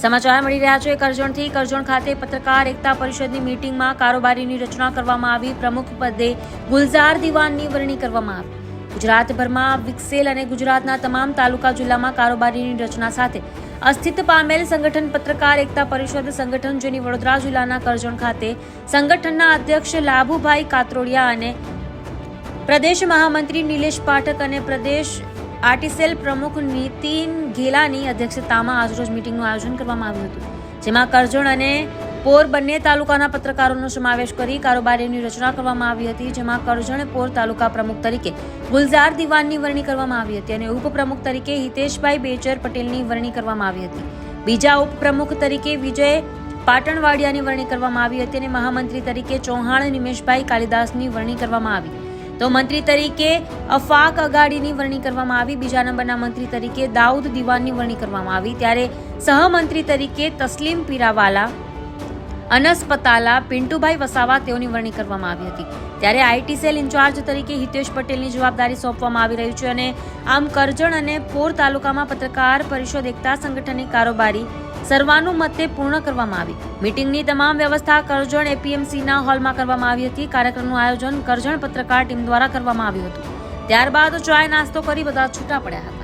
સમાચાર મળી રહ્યા છે કરજણથી। કરજણ ખાતે પત્રકાર એકતા પરિષદની મીટિંગમાં કારોબારીની રચના કરવામાં આવી। પ્રમુખ પદે ગુલઝાર દિવાનની વરણી કરવામાં આવી। ગુજરાતભરમાં વિકસેલ અને ગુજરાતના તમામ તાલુકા જિલ્લામાં કારોબારીની રચના સાથે અસ્તિત્વ પામેલ સંગઠન પત્રકાર એકતા પરિષદ સંગઠન, જેની વડોદરા જિલ્લાના કરજણ ખાતે સંગઠનના અધ્યક્ષ લાભુભાઈ કાતરોડિયા અને પ્રદેશ મહામંત્રી નિલેશ પાઠક અને પ્રદેશ આરટીસેલ પ્રમુખ નીતિન ઘેલાની અધ્યક્ષતામાં આજરોજ મીટિંગનું આયોજન કરવામાં આવ્યું હતું, જેમાં કરજણ અને પોર બંને તાલુકાના પત્રકારોનો સમાવેશ કરી કારોબારીની રચના કરવામાં આવી હતી, જેમાં કરજણ પોર તાલુકા પ્રમુખ તરીકે ગુલઝાર દિવાનની વરણી કરવામાં આવી હતી અને ઉપપ્રમુખ તરીકે હિતેશભાઈ બેચર પટેલની વરણી કરવામાં આવી હતી। બીજા ઉપપ્રમુખ તરીકે વિજય પાટણવાડિયાની વરણી કરવામાં આવી હતી અને મહામંત્રી તરીકે ચૌહાણ નિમેશભાઈ કાલિદાસની વરણી કરવામાં આવી, તો મંત્રી તરીકે અફાક અગાડીની વરણી કરવામાં આવી। બીજા નંબરના મંત્રી તરીકે દાઉદ દિવાનની વરણી કરવામાં આવી, ત્યારે સહમંત્રી તરીકે તસ્લીમ પીરાવાલા, અનસ પતાલા, પિન્ટુભાઈ વસાવા તેઓની વરણી કરવામાં આવી હતી। ત્યારે આઈટીસેલ ઇન્ચાર્જ તરીકે હિતેશ પટેલની જવાબદારી સોંપવામાં આવી રહી છે અને આમ કરજણ અને પોર તાલુકામાં પત્રકાર પરિષદ એકતા સંગઠનની કારોબારી સર્વાનુમતે પૂર્ણ કરવામાં આવી। મીટિંગની તમામ વ્યવસ્થા કરજણ એપીએમસીના હોલમાં કરવામાં આવી હતી। કાર્યક્રમનું આયોજન કરજણ પત્રકાર ટીમ દ્વારા કરવામાં આવ્યું હતું। ત્યારબાદ ચાય નાસ્તો કરી બધા છૂટા પડ્યા હતા।